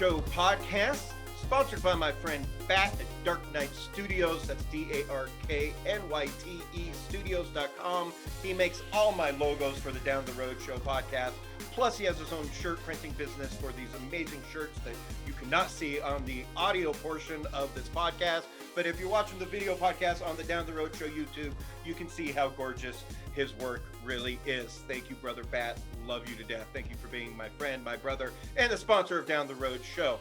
DTRShow podcast, sponsored by my friend Bat at Dark Knight Studios. That's DARKNYTE Studios.com. He makes all my logos for the Down the Road Show podcast. Plus, he has his own shirt printing business for these amazing shirts that you cannot see on the audio portion of this podcast. But if you're watching the video podcast on the Down the Road Show YouTube, you can see how gorgeous his work really is. Thank you, Brother Bat. Love you to death. Thank you for being my friend, my brother, and the sponsor of Down the Road Show.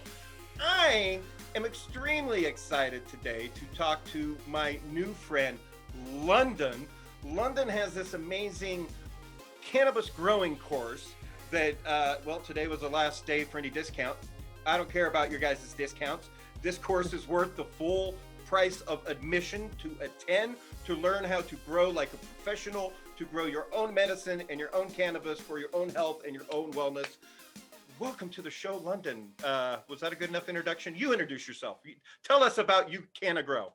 I am extremely excited today to talk to my new friend, London. London has this amazing cannabis growing course that, today was the last day for any discount. I don't care about your guys' discounts. This course is worth the full price of admission to attend, to learn how to grow like a professional, to grow your own medicine and your own cannabis for your own health and your own wellness. Welcome to the show, London. Was that a good enough introduction? You introduce yourself. Tell us about you, Canna Grow.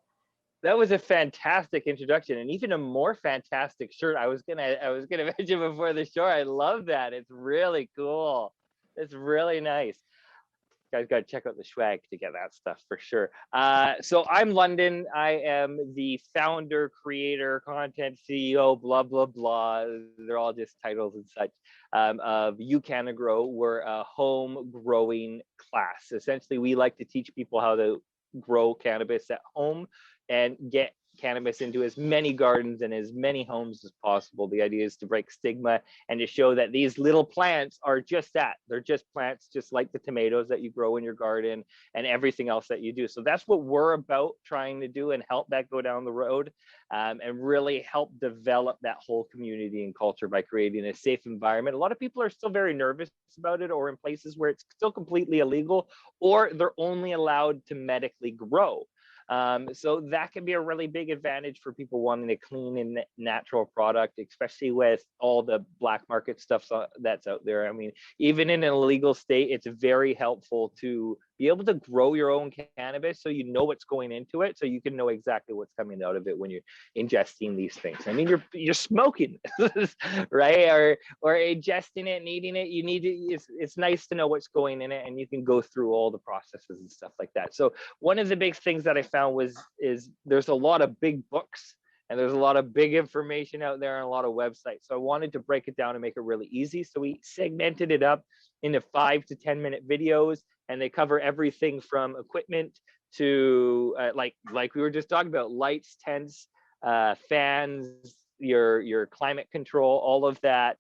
That was a fantastic introduction, and even a more fantastic shirt. I was gonna mention before the show. I love that. It's really cool. It's really nice. You guys got to check out the swag to get that stuff for sure. So I'm London. I am the founder, creator, content CEO, blah, blah, blah. They're all just titles and such, of Canna Grow. We're a home growing class. Essentially, we like to teach people how to grow cannabis at home and get cannabis into as many gardens and as many homes as possible. The idea is to break stigma and to show that these little plants are just that. They're just plants, just like the tomatoes that you grow in your garden and everything else that you do. So that's what we're about trying to do and help that go down the road, and really help develop that whole community and culture by creating a safe environment. A lot of people are still very nervous about it, or in places where it's still completely illegal, or they're only allowed to medically grow. So that can be a really big advantage for people wanting a clean and natural product, especially with all the black market stuff that's out there. I mean, even in an illegal state, it's very helpful to be able to grow your own cannabis so you know what's going into it, so you can know exactly what's coming out of it when you're ingesting these things. I mean, you're smoking this, right? Or ingesting it and eating it. You need to, it's nice to know what's going in it, and you can go through all the processes and stuff like that. So one of the big things that I found is there's a lot of big books and there's a lot of big information out there and a lot of websites. So I wanted to break it down and make it really easy. So we segmented it up into 5 to 10 minute videos, and they cover everything from equipment to like we were just talking about, lights, tents, fans, your climate control, all of that,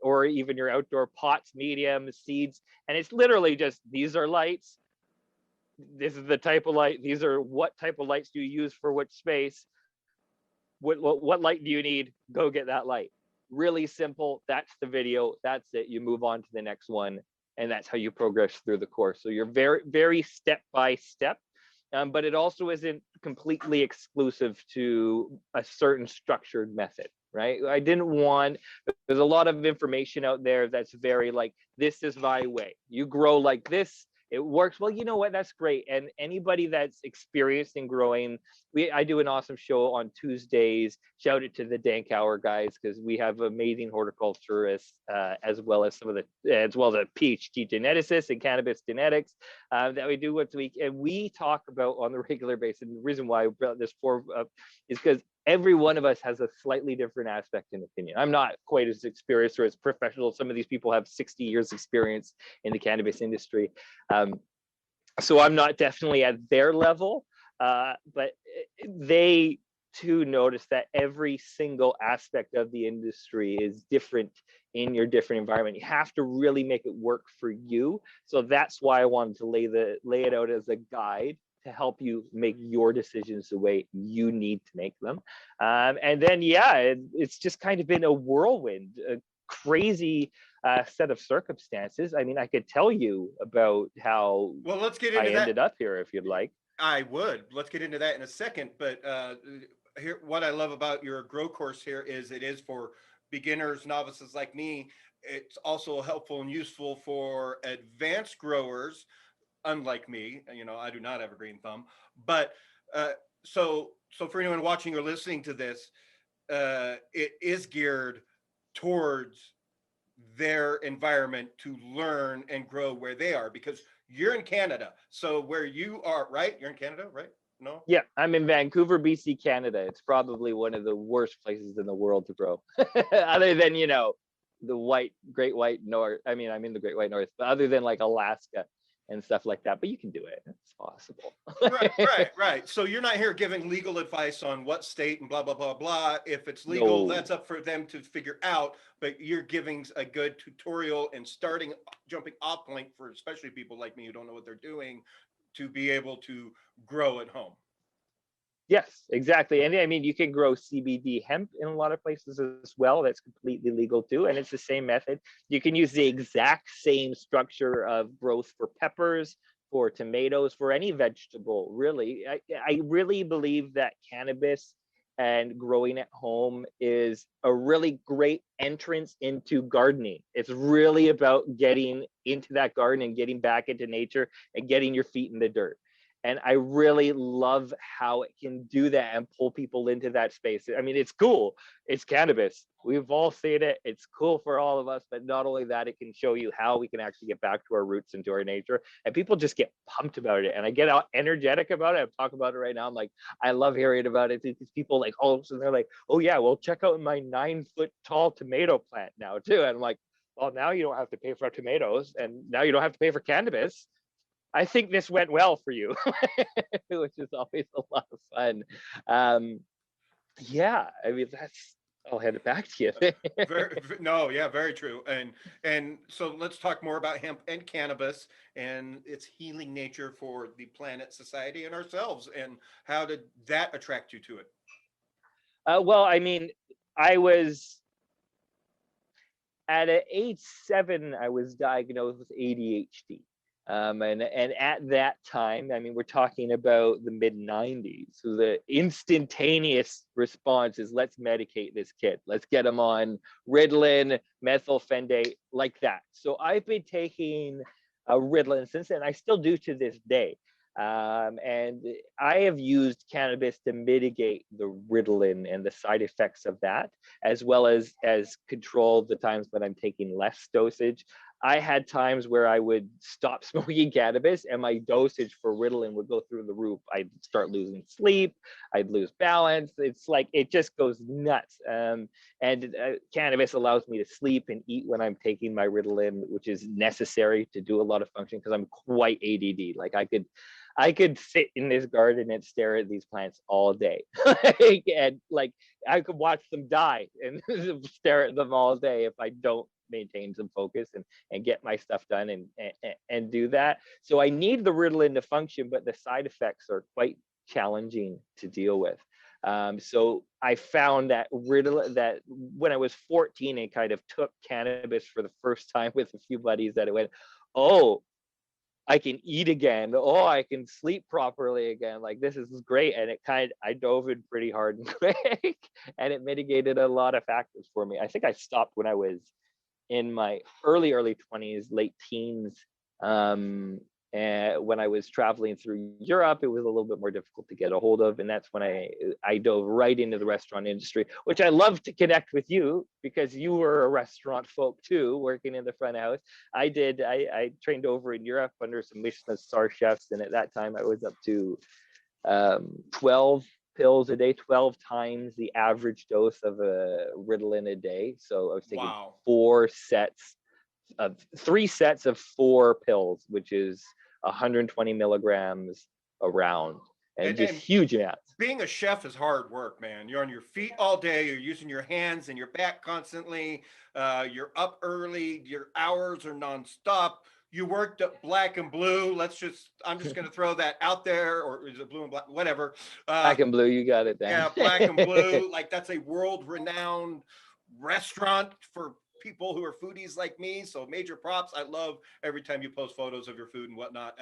or even your outdoor pots, mediums, seeds. And it's literally just, these are lights. This is the type of light. These are what type of lights do you use for which space. What light do you need? Go get that light. Really simple. That's the video. That's it. You move on to the next one, and that's how you progress through the course. So you're very, very step by step, but it also isn't completely exclusive to a certain structured method, right? I didn't want, there's a lot of information out there that's very like, this is my way. You grow like this. It works. Well, you know what? That's great. And anybody that's experienced in growing, I do an awesome show on Tuesdays. Shout it to the Dank Hour guys, because we have amazing horticulturists, as well as a PhD geneticist in cannabis genetics, that we do once a week. And we talk about on the regular basis. And the reason why I brought this forward is because every one of us has a slightly different aspect and opinion. I'm not quite as experienced or as professional. Some of these people have 60 years experience in the cannabis industry. So I'm not definitely at their level, but they too notice that every single aspect of the industry is different in your different environment. You have to really make it work for you. So that's why I wanted to lay it out as a guide to help you make your decisions the way you need to make them. And then, it's just kind of been a whirlwind, a crazy set of circumstances. I mean, I could tell you about how let's get into I ended up here if you'd like. I would. Let's get into that in a second. But here, what I love about your grow course here is it is for beginners, novices like me. It's also helpful and useful for advanced growers, unlike me. I do not have a green thumb, but so for anyone watching or listening to this, it is geared towards their environment to learn and grow where they are, because You're in Canada. So where you are, right? You're in Canada, right? No? Yeah, I'm in Vancouver, BC, Canada. It's probably one of the worst places in the world to grow, other than, the Great White North. I mean, I'm in the Great White North, but other than like Alaska and stuff like that. But you can do it. It's possible. Right. So you're not here giving legal advice on what state and blah, blah, blah, blah. If it's legal, No. that's up for them to figure out. But you're giving a good tutorial and jumping off point for especially people like me who don't know what they're doing to be able to grow at home. Yes, exactly. And I mean, you can grow CBD hemp in a lot of places as well. That's completely legal too. And it's the same method. You can use the exact same structure of growth for peppers, for tomatoes, for any vegetable, really. I really believe that cannabis and growing at home is a really great entrance into gardening. It's really about getting into that garden and getting back into nature and getting your feet in the dirt. And I really love how it can do that and pull people into that space. I mean, it's cool. It's cannabis. We've all seen it. It's cool for all of us. But not only that, it can show you how we can actually get back to our roots and to our nature. And people just get pumped about it. And I get energetic about it. I'm talking about it right now. I'm like, I love hearing about it. These people like, oh, so they're like, oh yeah, well, check out my 9-foot tall tomato plant now too. And I'm like, well, now you don't have to pay for tomatoes. And now you don't have to pay for cannabis. I think this went well for you, which is always a lot of fun. Yeah, I mean, I'll hand it back to you. Very true. And so let's talk more about hemp and cannabis and its healing nature for the planet, society, and ourselves. And how did that attract you to it? Well, I mean, I was at age 7, I was diagnosed with ADHD. And at that time, I mean, we're talking about the mid 90s. So the instantaneous response is, let's medicate this kid. Let's get him on Ritalin, methylphenidate, like that. So I've been taking Ritalin since then. I still do to this day. And I have used cannabis to mitigate the Ritalin and the side effects of that, as well as control the times when I'm taking less dosage. I had times where I would stop smoking cannabis and my dosage for Ritalin would go through the roof. I'd start losing sleep. I'd lose balance. It's like, it just goes nuts. And cannabis allows me to sleep and eat when I'm taking my Ritalin, which is necessary to do a lot of function because I'm quite ADD. Like I could sit in this garden and stare at these plants all day. And like I could watch them die and stare at them all day if I don't maintain some focus and get my stuff done and do that. So I need the Ritalin to function, but the side effects are quite challenging to deal with. So I found that Ritalin, that when I was 14 and kind of took cannabis for the first time with a few buddies, that it went, oh, I can eat again. Oh, I can sleep properly again. Like, this is great. And I dove in pretty hard and quick, and it mitigated a lot of factors for me. I think I stopped when I was in my early 20s, late teens. And when I was traveling through Europe, it was a little bit more difficult to get a hold of. And that's when I dove right into the restaurant industry, which I love to connect with you because you were a restaurant folk too, working in the front of house. I trained over in Europe under some Michelin star chefs. And at that time I was up to 12 pills a day, 12 times the average dose of a Ritalin a day. So I was taking Wow. 3 sets of 4 pills, which is 120 milligrams a round, and just huge amounts. Being a chef is hard work, man. You're on your feet all day. You're using your hands and your back constantly. You're up early. Your hours are nonstop. You worked at Black and Blue. I'm just going to throw that out there, or is it Blue and Black? Whatever. Black and Blue, you got it then. Yeah, Black and Blue. Like, that's a world-renowned restaurant for people who are foodies like me. So major props. I love every time you post photos of your food and whatnot.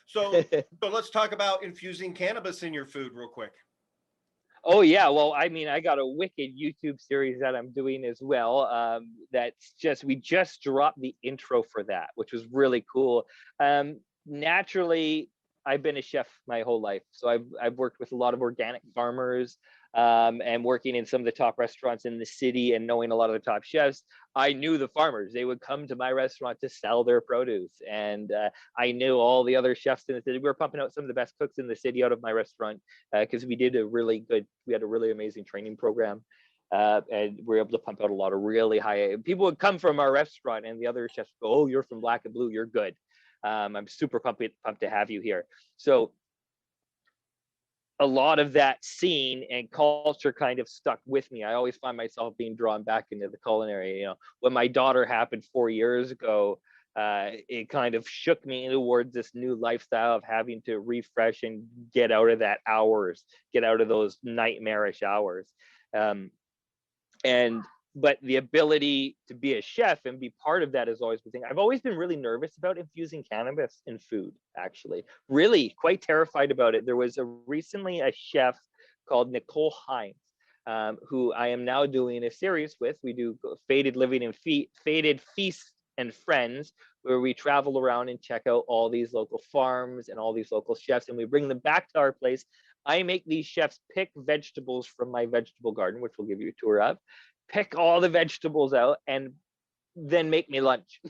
So let's talk about infusing cannabis in your food real quick. Oh yeah, well, I mean, I got a wicked YouTube series that I'm doing as well. We just dropped the intro for that, which was really cool. Naturally, I've been a chef my whole life. So I've worked with a lot of organic farmers, and working in some of the top restaurants in the city and knowing a lot of the top chefs. I knew the farmers. They would come to my restaurant to sell their produce. And I knew all the other chefs in the city. We were pumping out some of the best cooks in the city out of my restaurant, because we had a really amazing training program. And we were able to pump out a lot of really high, people would come from our restaurant and the other chefs go, oh, you're from Black and Blue, you're good. I'm super pumped to have you here. So a lot of that scene and culture kind of stuck with me. I always find myself being drawn back into the culinary. You know, when my daughter happened 4 years ago, it kind of shook me towards this new lifestyle of having to refresh and get out of get out of those nightmarish hours. But the ability to be a chef and be part of that is always the thing. I've always been really nervous about infusing cannabis in food, actually. Really quite terrified about it. There was recently a chef called Nicole Hines, who I am now doing a series with. We do Faded Feast and Friends, where we travel around and check out all these local farms and all these local chefs, and we bring them back to our place. I make these chefs pick vegetables from my vegetable garden, which we'll give you a tour of, pick all the vegetables out, and then make me lunch.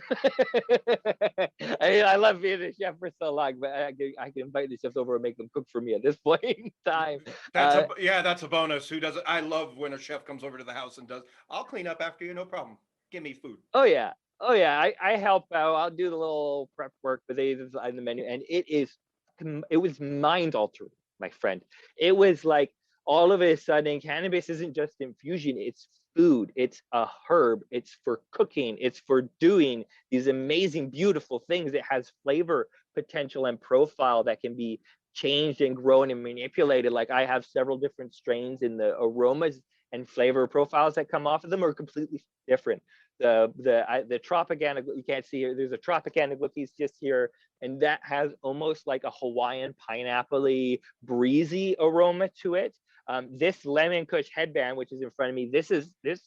I love being a chef for so long, but I can invite the chefs over and make them cook for me at this point in time. That's a bonus. Who does it? I love when a chef comes over to the house and does, I'll clean up after you, no problem. Give me food. Oh yeah. I help out. I'll do the little prep work, but they design the menu, and it was mind altering, my friend. It was like all of a sudden, cannabis isn't just infusion, it's food, it's a herb, it's for cooking, it's for doing these amazing, beautiful things. It has flavor potential and profile that can be changed and grown and manipulated. Like I have several different strains, and the aromas and flavor profiles that come off of them are completely different. The Tropicana, you can't see here, there's a Tropicana cookies just here, and that has almost like a Hawaiian pineapple-y breezy aroma to it. This lemon kush headband, which is in front of me, this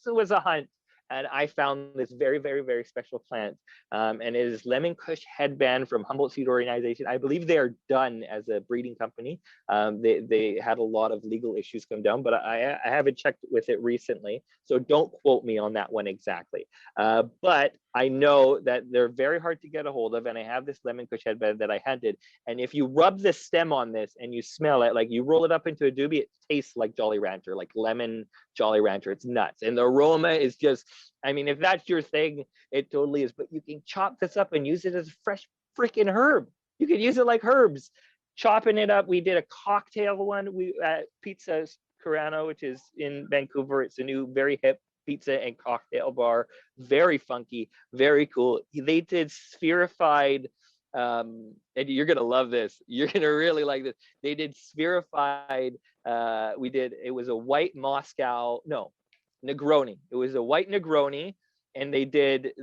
was a hunt, and I found this very, very, very special plant. And it is lemon kush headband from Humboldt Seed Organization. I believe they are done as a breeding company. They had a lot of legal issues come down, but I haven't checked with it recently, so don't quote me on that one exactly. But I know that they're very hard to get a hold of, and I have this lemon kush headband that I hunted. And if you rub the stem on this and you smell it, like you roll it up into a doobie, it tastes like Jolly Rancher, like lemon Jolly Rancher. It's nuts. And the aroma is just, I mean, if that's your thing, it totally is. But you can chop this up and use it as a fresh freaking herb. You can use it like herbs. Chopping it up, we did a cocktail one. We at Pizza Carano, which is in Vancouver. It's a new, very hip pizza and cocktail bar. Very funky, very cool. They did spherified, and you're gonna love this. You're gonna really like this. They did spherified. It was a white Moscow, no, Negroni. It was a white Negroni, and they did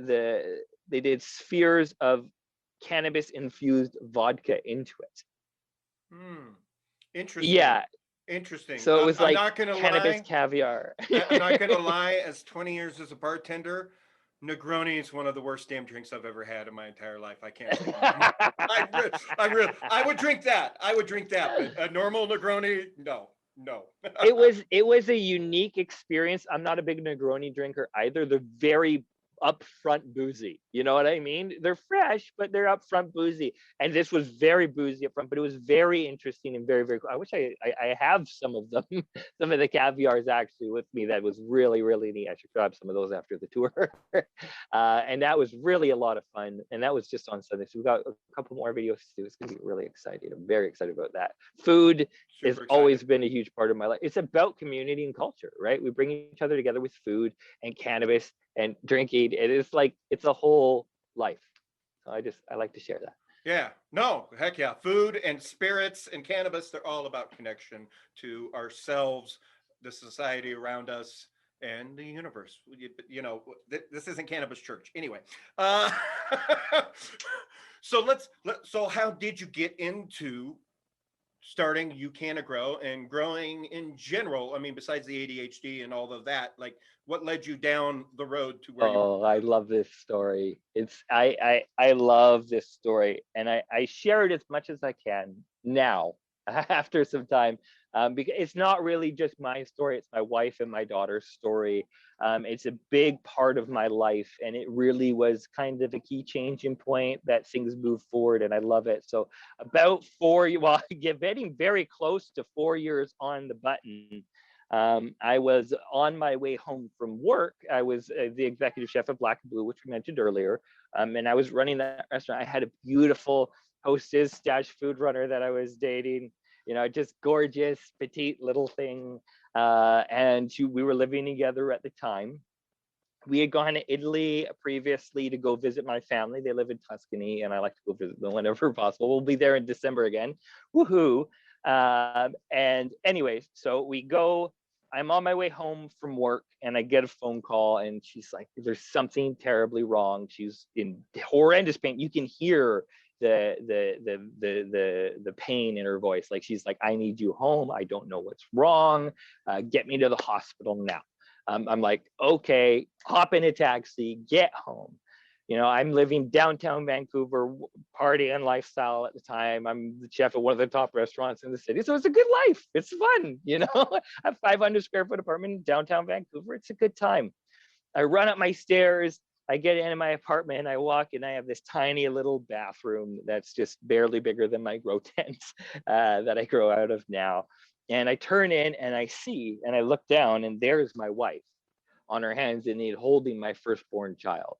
spheres of cannabis infused vodka into it. Interesting. Yeah. Interesting. So it was I'm like not gonna cannabis lie. caviar. I'm not gonna lie. As 20 years as a bartender, Negroni is one of the worst damn drinks I've ever had in my entire life. I can't. I would drink that. I would drink that, but a normal Negroni, no. It was a unique experience. I'm not a big Negroni drinker either. They're very upfront boozy. You know what I mean? They're fresh, but they're upfront boozy. And this was very boozy upfront, but it was very interesting and very, very cool. I wish I have some of them, some of the caviars actually with me. That was really, really neat. I should grab some of those after the tour. And that was really a lot of fun. And that was just on Sunday. So we got a couple more videos to do. It's going to be really exciting. I'm very excited about that. Food has always been a huge part of my life. It's about community and culture, right? We bring each other together with food and cannabis and drinking. It is like, it's a whole life. So I like to share that. Yeah, no, heck yeah. Food and spirits and cannabis, they're all about connection to ourselves, the society around us, and the universe. You know, this isn't Cannabis Church. Anyway, so how did you get into starting Canna Grow and growing in general? I mean, besides the ADHD and all of that, like what led you down the road to where you Oh, I love this story. I love this story, and I share it as much as I can now after some time, because it's not really just my story. It's my wife and my daughter's story. It's a big part of my life, and it really was kind of a key changing point that things move forward, and I love it. So about well, getting very close to 4 years on the button. I was on my way home from work. I was the executive chef of Black and Blue, which we mentioned earlier, and I was running that restaurant. I had a beautiful hostess, stash food runner that I was dating. You know, just gorgeous, petite little thing, and we were living together at the time. We had gone to Italy previously to go visit my family. They live in Tuscany, and I like to go visit them whenever possible. We'll be there in December again. Woohoo! And anyways, so we go. I'm on my way home from work, and I get a phone call, and she's like, "There's something terribly wrong." She's in horrendous pain. You can hear the pain in her voice. Like she's like, "I need you home. I don't know what's wrong. Get me to the hospital now." I'm like, okay, hop in a taxi, get home. You know, I'm living downtown Vancouver, party and lifestyle at the time. I'm the chef at one of the top restaurants in the city. So it's a good life. It's fun, you know, a 500 square foot apartment in downtown Vancouver. It's a good time. I run up my stairs. I get into my apartment and I walk, and I have this tiny little bathroom that's just barely bigger than my grow tent that I grow out of now. And I turn in and I see, and I look down, and there's my wife on her hands and knees holding my firstborn child.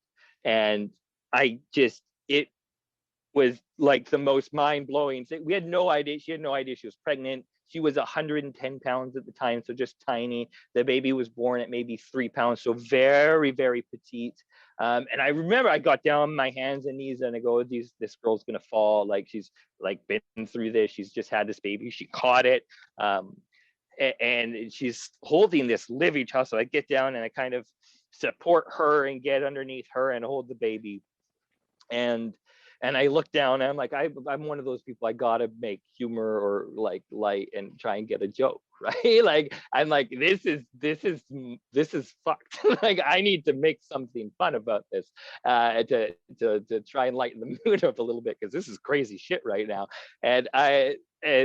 And it was like the most mind-blowing thing. We had no idea. She had no idea she was pregnant. She was 110 pounds at the time, so just tiny. The baby was born at maybe 3 pounds, so very, very petite. And I remember I got down on my hands and knees and I go, this girl's gonna fall. Like she's like been through this. She's just had this baby. She caught it. And she's holding this living child. So I get down and I kind of support her and get underneath her and hold the baby. And I look down and I'm like, I'm one of those people, I gotta make humor or like light and try and get a joke, right? Like I'm like, this is fucked. Like I need to make something fun about this to try and lighten the mood up a little bit, because this is crazy shit right now. And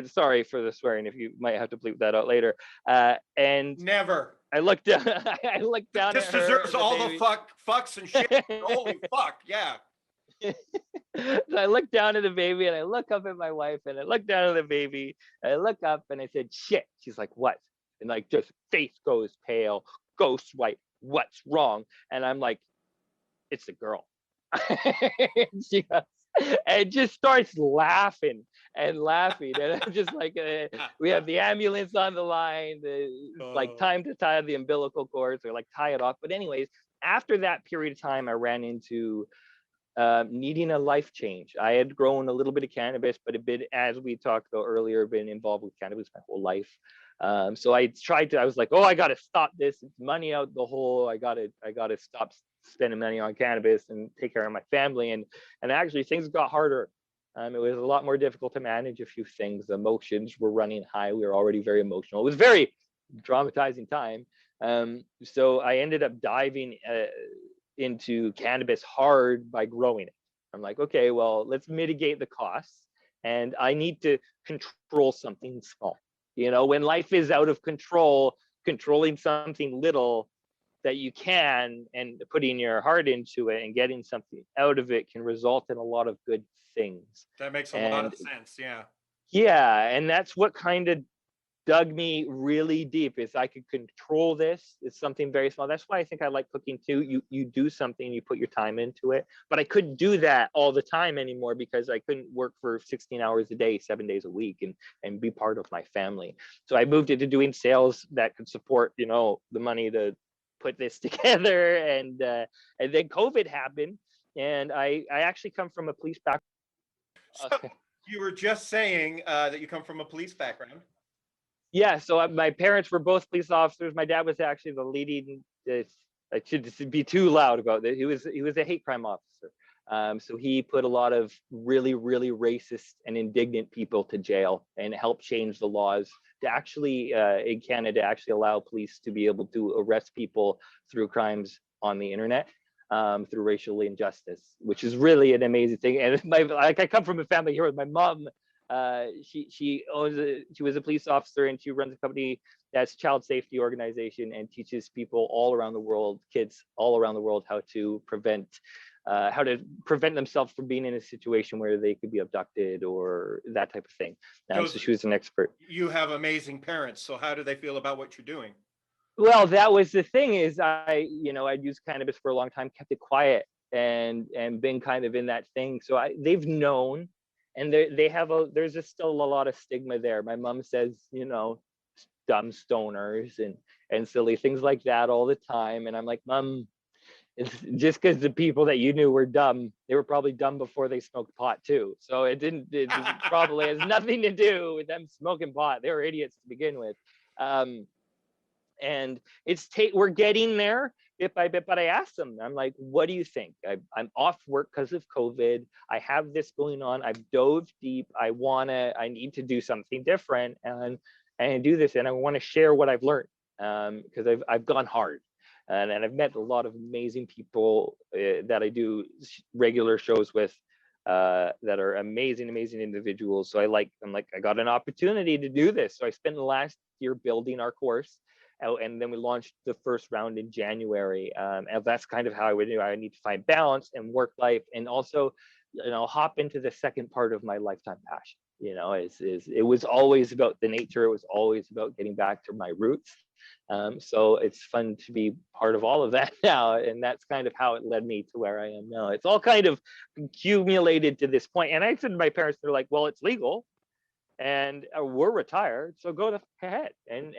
sorry for the swearing, if you might have to bleep that out later. And never. I looked down. I looked down. This at her deserves all baby. the fucks and shit. Holy fuck, yeah. So I look down at the baby and I look up at my wife and I look down at the baby and I look up and I said, shit. She's like, what? And like just face goes pale, ghost white. What's wrong? And I'm like, it's a girl. And she goes, and just starts laughing and laughing. And I'm just like, we have the ambulance on the line, like time to tie the umbilical cords or like tie it off. But anyways, after that period of time, I ran into needing a life change. I had grown a little bit of cannabis, but a bit, as we talked about earlier, been involved with cannabis my whole life. So I was like, oh, I got to stop this. It's money out the hole. I got to stop spending money on cannabis and take care of my family. And actually things got harder. It was a lot more difficult to manage a few things. The emotions were running high. We were already very emotional. It was very traumatizing time. So I ended up diving into cannabis hard by growing it. I'm like, okay, well, let's mitigate the costs, and I need to control something small. You know, when life is out of control, controlling something little that you can and putting your heart into it and getting something out of it can result in a lot of good things. That makes a lot of sense. Yeah. Yeah. And that's what kind of dug me really deep, is I could control this. It's something very small. That's why I think I like cooking too. You do something, you put your time into it, but I couldn't do that all the time anymore because I couldn't work for 16 hours a day, 7 days a week and be part of my family. So I moved into doing sales that could support, you know, the money to put this together. And then COVID happened, and I actually come from a police background. So you were just saying that you come from a police background. Yeah, so my parents were both police officers. My dad was actually the leading. I should be too loud about this. He was a hate crime officer. So he put a lot of really, really racist and indignant people to jail and helped change the laws to actually, in Canada, actually allow police to be able to arrest people through crimes on the internet, through racial injustice, which is really an amazing thing. And I come from a family here with my mom. She was a police officer, and she runs a company that's child safety organization and teaches people all around the world, kids all around the world, how to prevent themselves from being in a situation where they could be abducted or that type of thing. So she was an expert. You have amazing parents. So how do they feel about what you're doing? Well, that was the thing, is I'd used cannabis for a long time, kept it quiet, and been kind of in that thing. So they've known, and there's just still a lot of stigma there. My mom says, dumb stoners and silly things like that all the time. And I'm like, Mom, it's just because the people that you knew were dumb, they were probably dumb before they smoked pot too. So it probably has nothing to do with them smoking pot. They were idiots to begin with. And we're getting there bit by bit, but I asked them, I'm like, what do you think? I'm off work because of COVID. I have this going on. I've dove deep. I need to do something different and do this. And I want to share what I've learned, because I've gone hard. And I've met a lot of amazing people that I do regular shows with, that are amazing individuals. So I'm like, I got an opportunity to do this. So I spent the last year building our course out, and then we launched the first round in January. And that's kind of how I would do. I need to find balance and work life, and also, hop into the second part of my lifetime passion. It was always about the nature. It was always about getting back to my roots. So it's fun to be part of all of that now, and that's kind of how it led me to where I am now. It's all kind of accumulated to this point. And I said to my parents, they're like, well, it's legal and we're retired, so go ahead. And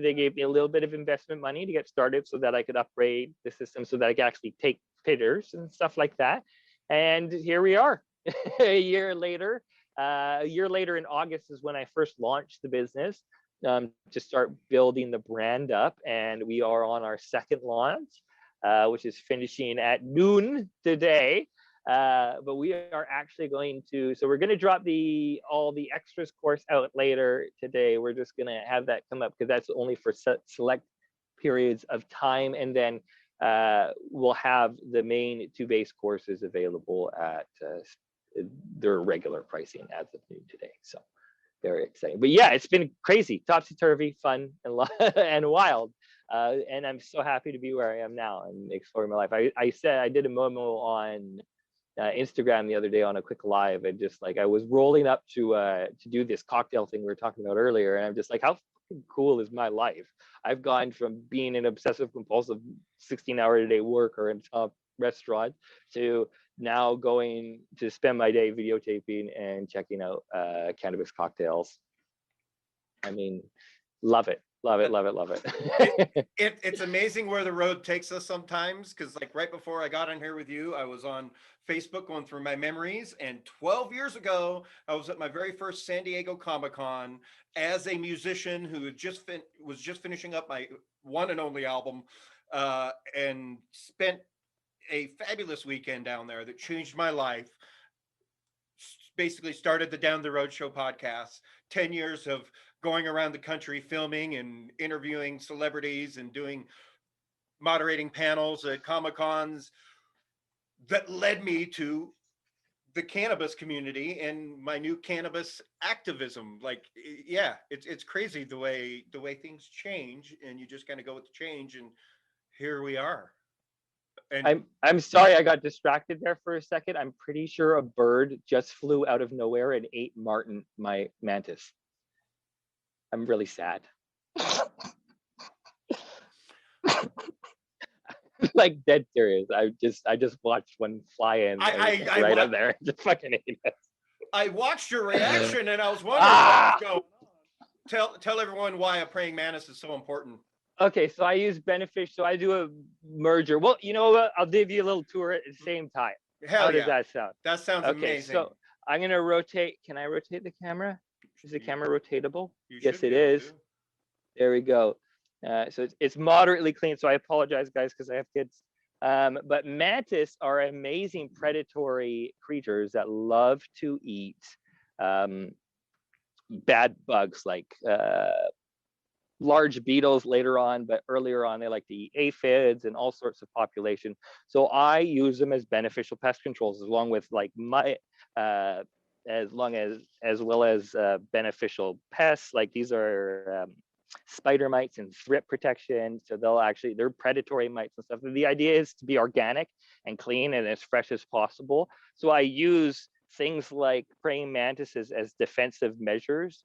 they gave me a little bit of investment money to get started so that I could upgrade the system so that I could actually take fitters and stuff like that. And here we are. A year later in August is when I first launched the business, to start building the brand up. And we are on our second launch, which is finishing at noon today. But we are actually we're going to drop all the extras course out later today. We're just going to have that come up because that's only for select periods of time. And then we'll have the main 2 base courses available at their regular pricing as of noon today. So very exciting. But yeah, it's been crazy, topsy-turvy, fun, and wild. And I'm so happy to be where I am now and exploring my life. I said I did a Momo on Instagram the other day on a quick live, and just like I was rolling up to do this cocktail thing we were talking about earlier, and I'm just like, how cool is my life? I've gone from being an obsessive compulsive 16-hour-a-day worker in a top restaurant to now going to spend my day videotaping and checking out cannabis cocktails. I mean, love it. It's amazing where the road takes us sometimes, because like right before I got on here with you, I was on Facebook going through my memories, and 12 years ago I was at my very first San Diego Comic-Con as a musician who was just finishing up my one and only album, and spent a fabulous weekend down there that changed my life. Basically started the Down the Road Show podcast, 10 years of going around the country filming and interviewing celebrities and moderating panels at Comic-Cons that led me to the cannabis community and my new cannabis activism. Like, yeah, it's crazy the way things change, and you just kind of go with the change, and here we are. And I'm sorry I got distracted there for a second. I'm pretty sure a bird just flew out of nowhere and ate Martin, my mantis. I'm really sad. Like dead serious. I just watched one fly in right up there. Just fucking ate it. I watched your reaction and I was wondering what was going on. Tell everyone why a praying mantis is so important. Okay, so I use Benefish. So I do a merger. Well, you know what? I'll give you a little tour at the same time. How does that sound? That sounds amazing. So I'm gonna rotate. Can I rotate the camera? Is the camera rotatable? Yes, it is. There we go. So it's moderately clean. So I apologize, guys, because I have kids. But mantis are amazing predatory creatures that love to eat bad bugs like large beetles later on, but earlier on they like to eat aphids and all sorts of population. So I use them as beneficial pest controls, along with like as well as beneficial pests. Like these are spider mites and thrip protection. So they're predatory mites and stuff. The idea is to be organic and clean and as fresh as possible. So I use things like praying mantises as defensive measures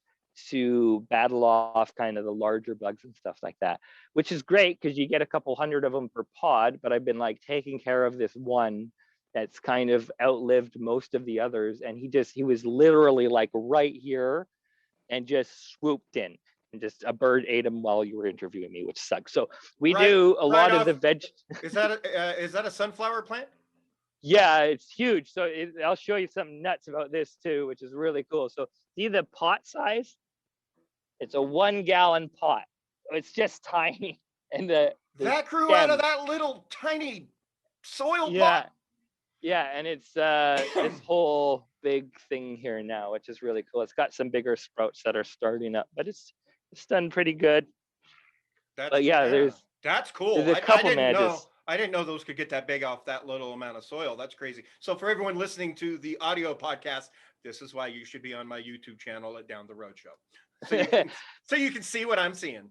to battle off kind of the larger bugs and stuff like that, which is great because you get a couple hundred of them per pod. But I've been like taking care of this one that's kind of outlived most of the others, and he was literally like right here and just swooped in, and just a bird ate him while you were interviewing me, which sucks. So we do a lot of the veg. Is that a sunflower plant? Yeah, it's huge. So I'll show you something nuts about this too, which is really cool. So see the pot size? It's a 1 gallon pot. It's just tiny. And that grew out of that little tiny soil pot. Yeah, and it's this whole big thing here now, which is really cool. It's got some bigger sprouts that are starting up, but it's done pretty good. That's cool. There's a couple I didn't know those could get that big off that little amount of soil. That's crazy. So for everyone listening to the audio podcast, this is why you should be on my YouTube channel at Down the Road Show. So you can see what I'm seeing.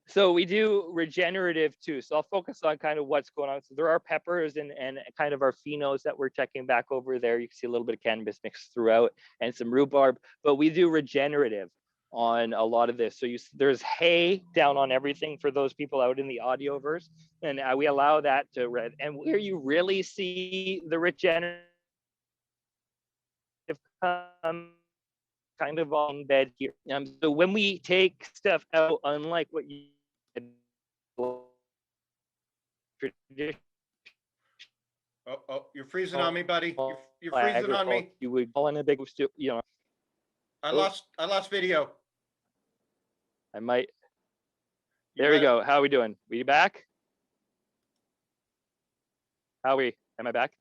So we do regenerative too. So I'll focus on kind of what's going on. So there are peppers and kind of our phenos that we're checking back over there. You can see a little bit of cannabis mixed throughout and some rhubarb, but we do regenerative on a lot of this. So there's hay down on everything for those people out in the audioverse, and we allow that to red. And where you really see the regenerative come kind of on bed here. So when we take stuff out, unlike what you you're freezing on me, buddy. You're freezing on me. You would call in a big, I lost video. I might. There we go. How are we doing? We back? Am I back?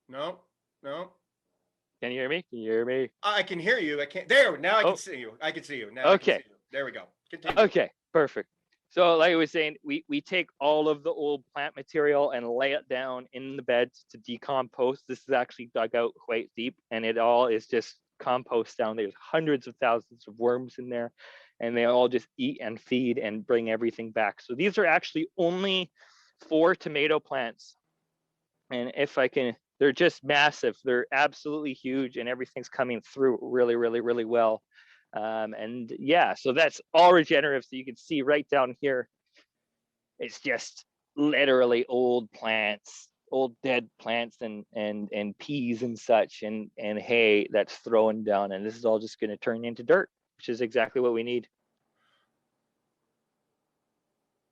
No. Can you hear me? Can you hear me? I can hear you. I can't. There. Now I can see you. I can see you. Now okay. I can see you. There we go. Continue. Okay. Perfect. So like I was saying, we take all of the old plant material and lay it down in the beds to decompose. This is actually dug out quite deep, and it all is just compost down. There's hundreds of thousands of worms in there, and they all just eat and feed and bring everything back. So these are actually only 4 tomato plants. And if I can, they're just massive. They're absolutely huge, and everything's coming through really, really, really well. And yeah, so that's all regenerative. So you can see right down here, it's just literally old plants, old dead plants and peas and such and hay that's thrown down. And this is all just going to turn into dirt, which is exactly what we need.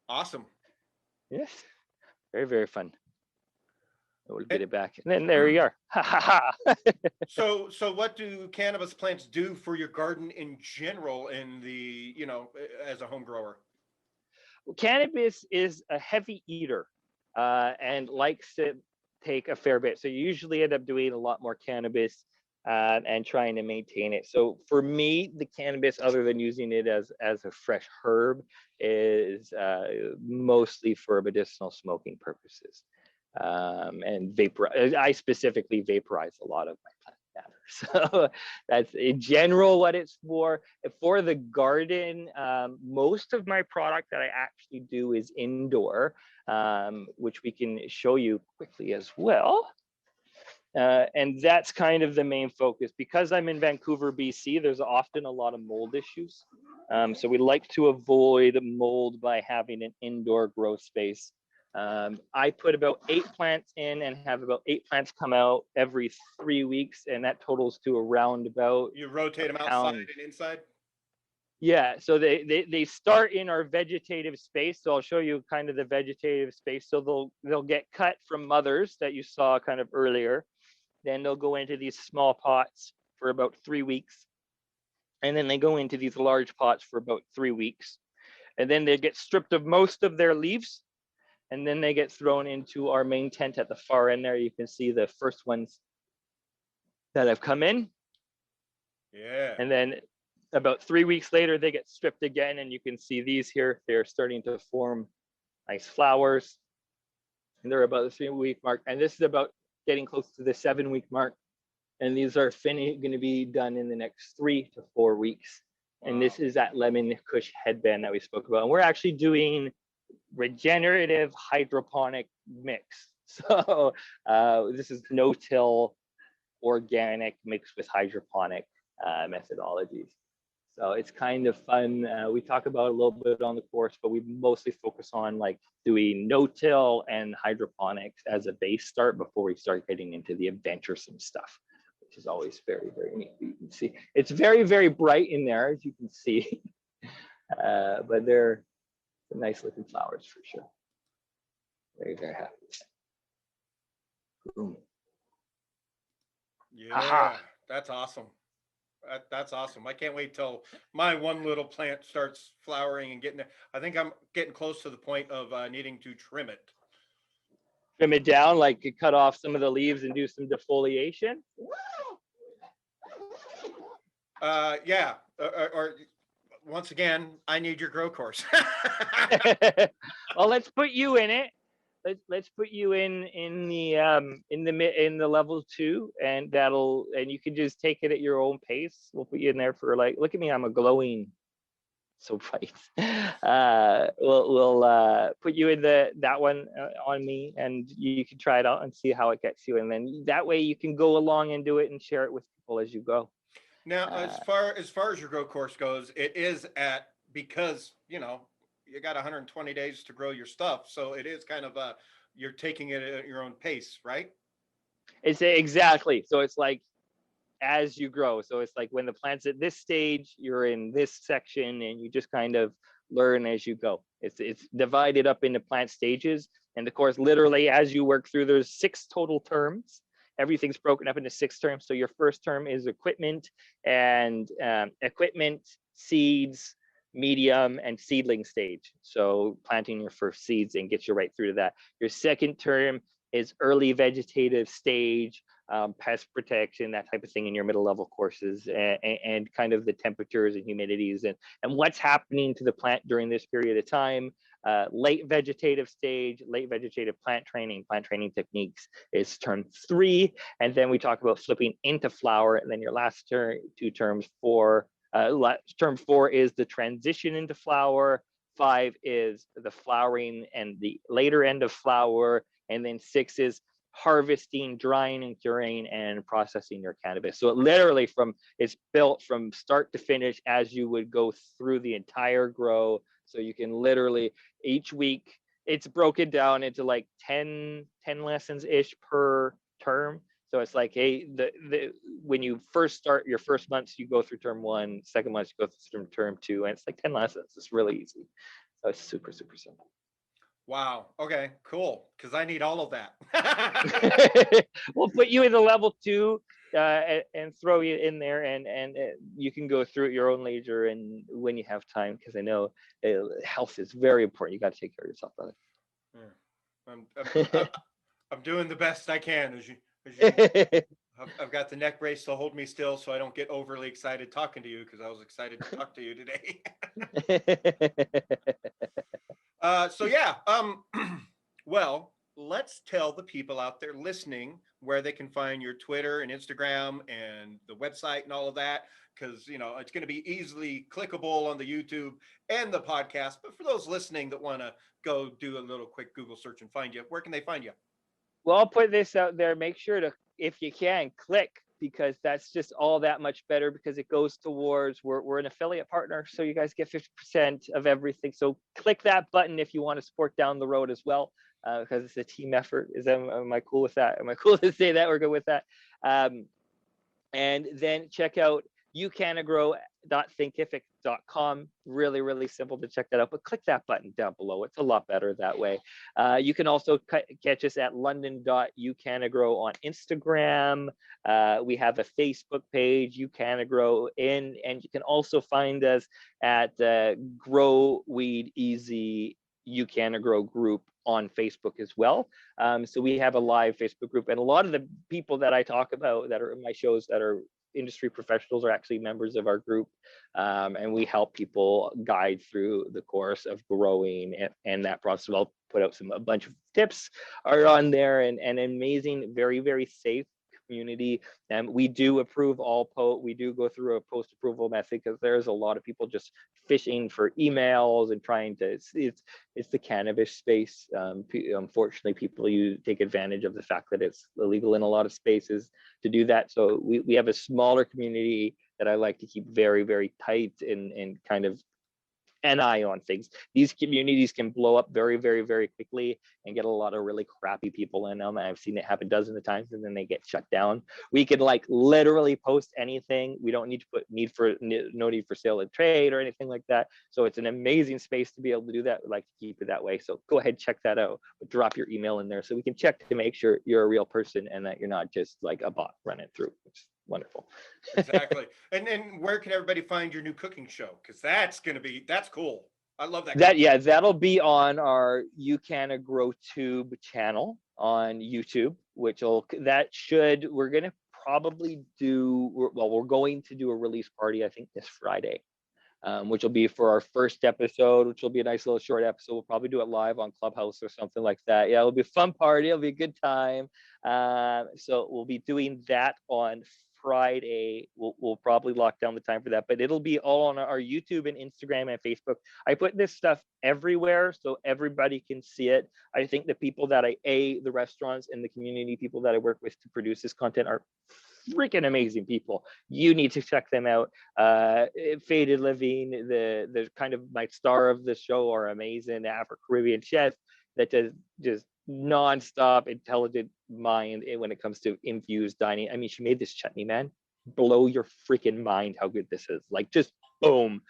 Awesome. Yes. Very, very fun. We'll get it back. And then there we are. So what do cannabis plants do for your garden in general in the, as a home grower? Well, cannabis is a heavy eater and likes to take a fair bit. So you usually end up doing a lot more cannabis and trying to maintain it. So for me, the cannabis, other than using it as a fresh herb, is mostly for medicinal smoking purposes. And I specifically vaporize a lot of my plant matter. So that's in general what it's for. For the garden, most of my product that I actually do is indoor, which we can show you quickly as well. And that's kind of the main focus. Because I'm in Vancouver, BC, there's often a lot of mold issues. So we like to avoid mold by having an indoor grow space. I put about 8 plants in and have about 8 plants come out every 3 weeks, and that totals to around about. You rotate them outside and inside? Yeah, so they start in our vegetative space. So I'll show you kind of the vegetative space. So they'll get cut from mothers that you saw kind of earlier. Then they'll go into these small pots for about 3 weeks. And then they go into these large pots for about 3 weeks. And then they get stripped of most of their leaves. and then they get thrown into our main tent at the far end there. You can see the first ones that have come in. Yeah. And then about 3 weeks later, they get stripped again, and you can see these here. They're starting to form nice flowers, and they're about the 3-week mark. And this is about getting close to the 7-week mark. And these are going to be done in the next 3 to 4 weeks. Wow. And this is that lemon kush headband that we spoke about. And we're actually doing regenerative hydroponic mix. So this is no-till organic mixed with hydroponic methodologies. So it's kind of fun. We talk about a little bit on the course, but we mostly focus on like doing no-till and hydroponics as a base start before we start getting into the adventuresome stuff, which is always very, very neat. You can see it's very, very bright in there, as you can see, but they're nice looking flowers for sure. Very, very happy. Boom. Yeah, that's awesome. That's awesome. I can't wait till my one little plant starts flowering and getting there. I think I'm getting close to the point of needing to trim it. Trim it down, like cut off some of the leaves and do some defoliation? Yeah. Or once again, I need your grow course. Well, let's put you in it. Let's put you in the level 2, and you can just take it at your own pace. We'll put you in there for like, look at me, I'm a glowing, so bright. We'll put you in that one on me, and you can try it out and see how it gets you, and then that way you can go along and do it and share it with people as you go. Now, as far as your grow course goes, it is because you got 120 days to grow your stuff. So it is kind of you're taking it at your own pace, right? It's exactly. So it's like as you grow. So it's like when the plant's at this stage, you're in this section, and you just kind of learn as you go. It's divided up into plant stages. And of course, literally as you work through, there's 6 total terms. Everything's broken up into 6 terms. So your first term is equipment, and seeds, medium, and seedling stage. So planting your first seeds and get you right through to that. Your second term is early vegetative stage, pest protection, that type of thing in your middle level courses, and kind of the temperatures and humidities and what's happening to the plant during this period of time. Late vegetative stage, late vegetative plant training techniques is term 3. And then we talk about flipping into flower. And then your last 2 terms, term 4 is the transition into flower. 5 is the flowering and the later end of flower. And then 6 is harvesting, drying, and curing, and processing your cannabis. So it literally it's built from start to finish as you would go through the entire grow. So you can literally each week, it's broken down into like 10 lessons ish per term. So it's like, hey, when you first start your first months, you go through term 1, second month, you go through term 2, and it's like 10 lessons. It's really easy. So it's super, super simple. Wow. Okay, cool. Because I need all of that. We'll put you in the level 2 and throw you in there, and you can go through at your own leisure and when you have time, because I know health is very important. You got to take care of yourself, brother. Yeah. I'm doing the best I can. As you I've got the neck brace to hold me still so I don't get overly excited talking to you, because I was excited to talk to you today. Well, let's tell the people out there listening where they can find your Twitter and Instagram and the website and all of that, because it's going to be easily clickable on the YouTube and the podcast. But for those listening that want to go do a little quick Google search and find you, where can they find you? Well, I'll put this out there. Make sure to, if you can, click, because that's just all that much better, because it goes towards, we're an affiliate partner, so you guys get 50% of everything. So click that button if you want to support down the road as well, because it's a team effort. Am I cool with that? Am I cool to say that? We're good with that. And then check out cannagrow.thinkific.com. Really, really simple to check that out, but click that button down below. It's a lot better that way. You can also catch us at london.ucannagrow on Instagram. We have a Facebook page, ucannagrow, and you can also find us at Grow Weed Easy uCannagrow group on Facebook as well. So we have a live Facebook group, and a lot of the people that I talk about that are in my shows that are industry professionals are actually members of our group, and we help people guide through the course of growing and that process. I'll put out a bunch of tips are on there, and an amazing, very, very safe community. And we do approve we do go through a post approval method, because there's a lot of people just fishing for emails and trying to, it's the cannabis space. Unfortunately, people take advantage of the fact that it's illegal in a lot of spaces to do that. So we have a smaller community that I like to keep very, very tight and kind of an eye on things. These communities can blow up very, very, very quickly and get a lot of really crappy people in them. I've seen it happen dozens of times, and then they get shut down. We could like literally post anything. We don't need to put no need for sale and trade or anything like that. So it's an amazing space to be able to do that. We like to keep it that way. So go ahead, check that out, but drop your email in there so we can check to make sure you're a real person and that you're not just like a bot running through. Wonderful. Exactly. And where can everybody find your new cooking show? Because that's cool. I love that. That'll be on our Canna Grow tube channel on YouTube, we're going to probably we're going to do a release party, I think this Friday, which will be for our first episode, which will be a nice little short episode. We'll probably do it live on Clubhouse or something like that. Yeah, it'll be a fun party. It'll be a good time. So we'll be doing that on Friday. We'll probably lock down the time for that, but it'll be all on our YouTube and Instagram and Facebook. I put this stuff everywhere so everybody can see it. I think the people that the restaurants and the community people that I work with to produce this content are freaking amazing people. You need to check them out. Faded Living, the kind of my star of the show, are amazing. Afro-Caribbean chef that does just nonstop intelligent mind when it comes to infused dining. I mean, she made this chutney, man. Blow your freaking mind how good this is. Like, just boom.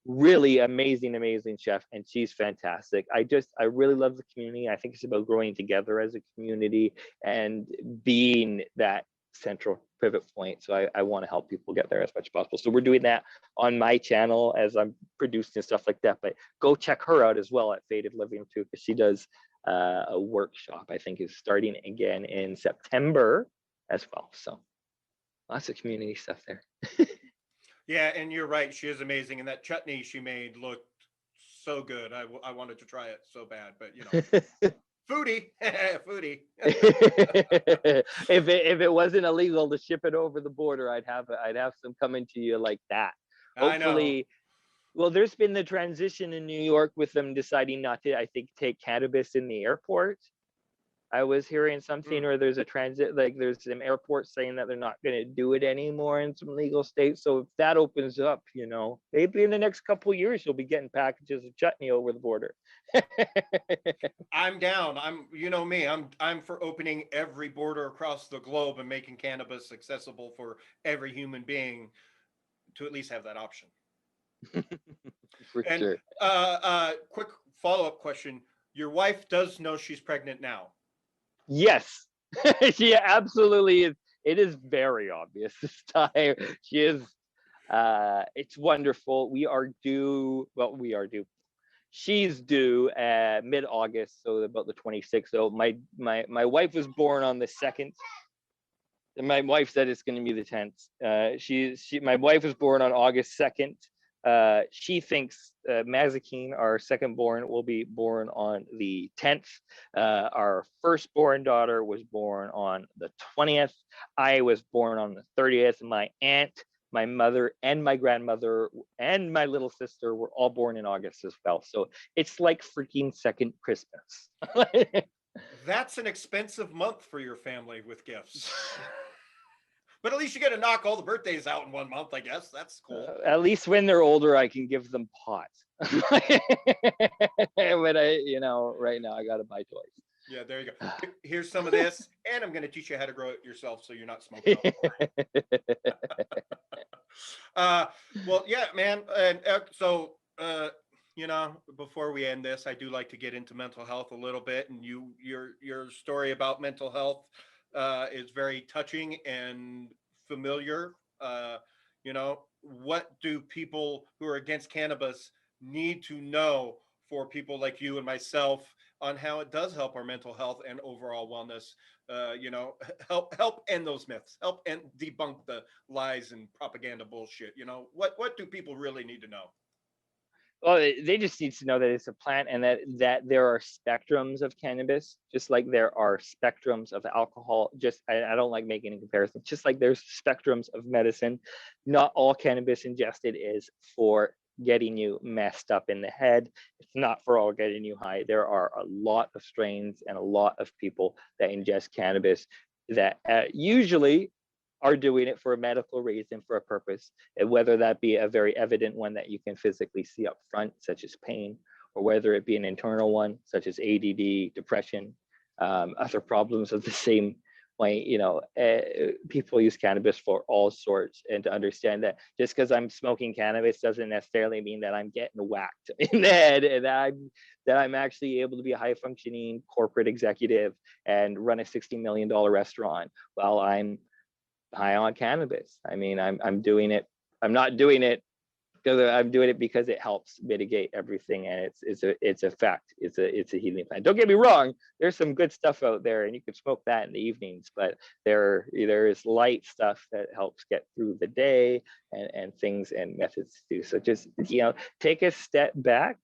Really amazing chef, and she's fantastic. I really love the community. I think it's about growing together as a community and being that central pivot point. So I want to help people get there as much as possible. So we're doing that on my channel as I'm producing stuff like that. But go check her out as well at Faded Living too, because she does a workshop, I think is starting again in September as well. So lots of community stuff there. Yeah, and you're right. She is amazing. And that chutney she made looked so good. I wanted to try it so bad, but foodie. If it wasn't illegal to ship it over the border, I'd have some coming to you like that. Hopefully. Well, there's been the transition in New York with them deciding not to, I think, take cannabis in the airport. I was hearing something, or there's a transit, like there's some airports saying that they're not going to do it anymore in some legal states. So if that opens up, maybe in the next couple of years, you'll be getting packages of chutney over the border. I'm down. I'm for opening every border across the globe and making cannabis accessible for every human being to at least have that option. For and sure. Quick follow-up question. Your wife does know she's pregnant now? Yes. She absolutely is. It is very obvious this time. She is. It's wonderful. She's due mid-August, so about the 26th. So my wife was born on the 2nd. And my wife said it's going to be the 10th. My wife was born on August 2nd. She thinks Mazikeen, our second born, will be born on the 10th. Our firstborn daughter was born on the 20th. I was born on the 30th. My aunt, my mother, and my grandmother, and my little sister were all born in August as well. So it's like freaking second Christmas. That's an expensive month for your family with gifts. But at least you get to knock all the birthdays out in 1 month, I guess. That's cool. At least when they're older, I can give them pot. But right now I got to buy toys. Yeah, there you go. Here's some of this, and I'm going to teach you how to grow it yourself so you're not smoking. Well, yeah, man. And so, before we end this, I do like to get into mental health a little bit. And your story about mental health is very touching and familiar. What do people who are against cannabis need to know for people like you and myself on how it does help our mental health and overall wellness. Help end those myths, help and debunk the lies and propaganda bullshit. What do people really need to know? Well, they just need to know that it's a plant, and that there are spectrums of cannabis, just like there are spectrums of alcohol. I don't like making a comparison. Just like there's spectrums of medicine, not all cannabis ingested is for getting you messed up in the head. It's not for all getting you high. There are a lot of strains and a lot of people that ingest cannabis that usually are doing it for a medical reason, for a purpose, and whether that be a very evident one that you can physically see up front, such as pain, or whether it be an internal one, such as ADD, depression, other problems of the same way. People use cannabis for all sorts, and to understand that just because I'm smoking cannabis doesn't necessarily mean that I'm getting whacked in the head, and that I'm actually able to be a high functioning corporate executive and run a $60 million restaurant while I'm high on cannabis. I mean, I'm doing it. I'm not doing it because I'm doing it because it helps mitigate everything, and it's a fact. It's a healing plant. Don't get me wrong. There's some good stuff out there, and you can smoke that in the evenings. But there is light stuff that helps get through the day, and things and methods to do. So just take a step back.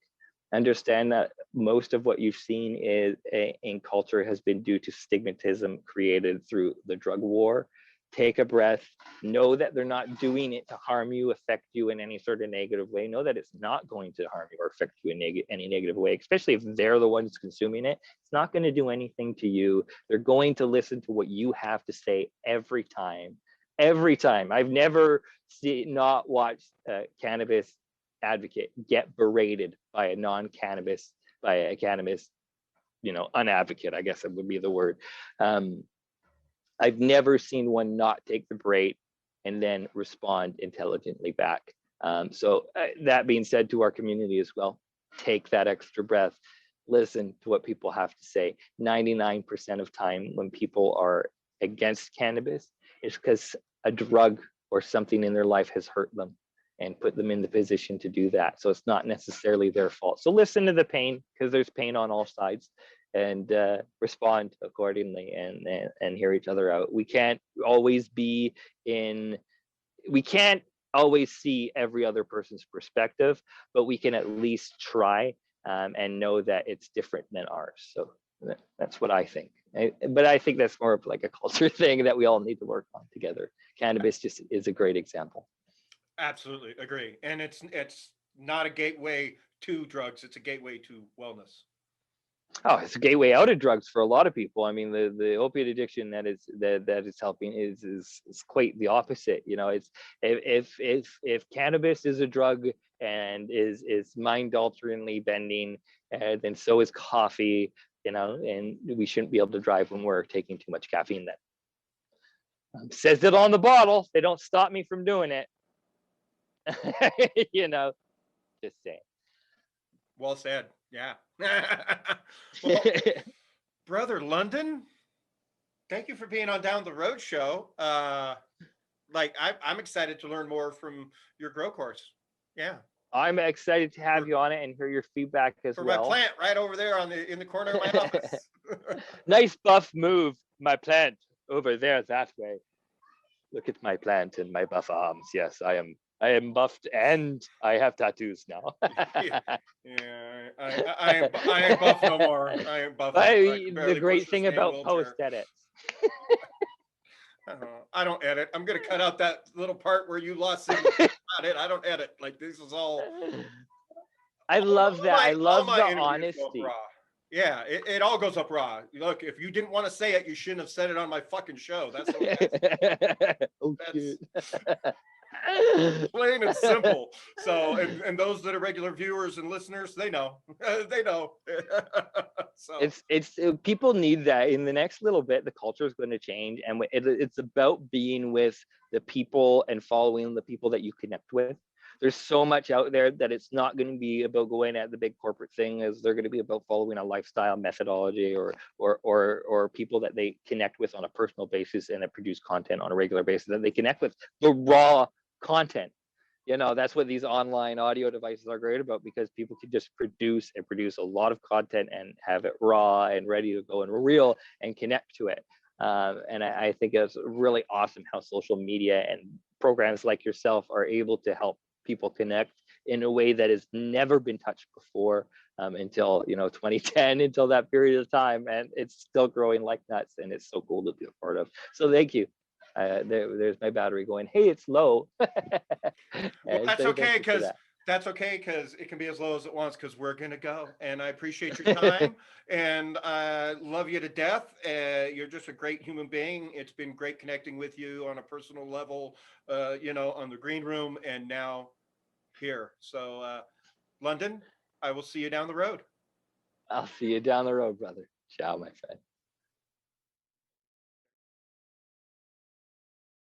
Understand that most of what you've seen in culture has been due to stigmatism created through the drug war. Take a breath, know that they're not doing it to harm you, affect you in any sort of negative way. Know that it's not going to harm you or affect you in any negative way, especially if they're the ones consuming it. It's not going to do anything to you. They're going to listen to what you have to say every time. Every time. I've never not watched a cannabis advocate get berated by a cannabis, unadvocate, I guess it would be the word. I've never seen one not take the bait and then respond intelligently back. So that being said, to our community as well, take that extra breath, listen to what people have to say. 99% of time when people are against cannabis, it's because a drug or something in their life has hurt them and put them in the position to do that. So it's not necessarily their fault. So listen to the pain, because there's pain on all sides, and respond accordingly, and hear each other out. We can't always see every other person's perspective, but we can at least try, and know that it's different than ours. So that's what I think. But I think that's more of like a culture thing that we all need to work on together. Cannabis just is a great example. Absolutely agree. And it's not a gateway to drugs, it's a gateway to wellness. Oh, it's a gateway out of drugs for a lot of people. I mean, the opiate addiction that is helping is quite the opposite. It's if cannabis is a drug and is mind alteringly bending, then so is coffee. And we shouldn't be able to drive when we're taking too much caffeine. That says it on the bottle. They don't stop me from doing it. Just saying. Well said. Yeah. Well, brother London, thank you for being on Down the Road Show. I'm excited to learn more from your grow course. Yeah. I'm excited to have you on it and hear your feedback as well. For my plant right over there in the corner of my office. Nice buff move, my plant over there that way. Look at my plant and my buff arms. Yes, I am buffed and I have tattoos now. Yeah, I ain't buff no more. I ain't buff. The great thing about post edits. I don't edit. I'm gonna cut out that little part where you lost it. I don't edit. Like, this is all. I love that. I love the honesty. Yeah, it all goes up raw. Look, if you didn't want to say it, you shouldn't have said it on my fucking show. That's plain and simple. So, and those that are regular viewers and listeners, they know. They know. So it's people need that. In the next little bit, the culture is going to change, and it's about being with the people and following the people that you connect with. There's so much out there that it's not going to be about going at the big corporate thing, as they're going to be about following a lifestyle methodology or people that they connect with on a personal basis and that produce content on a regular basis that they connect with. The raw content. That's what these online audio devices are great about, because people can just produce a lot of content and have it raw and ready to go and real and connect to it. And I think it's really awesome how social media and programs like yourself are able to help people connect in a way that has never been touched before, until 2010, until that period of time, and it's still growing like nuts, and it's so cool to be a part of. So thank you. There's my battery going, hey, it's low. Well, And so thank you for that. that's okay because it can be as low as it wants because we're gonna go. And I appreciate your time and I love you to death. You're just a great human being. It's been great connecting with you on a personal level, on the green room and now here. So, London, I will see you down the road. I'll see you down the road, brother. Ciao, my friend.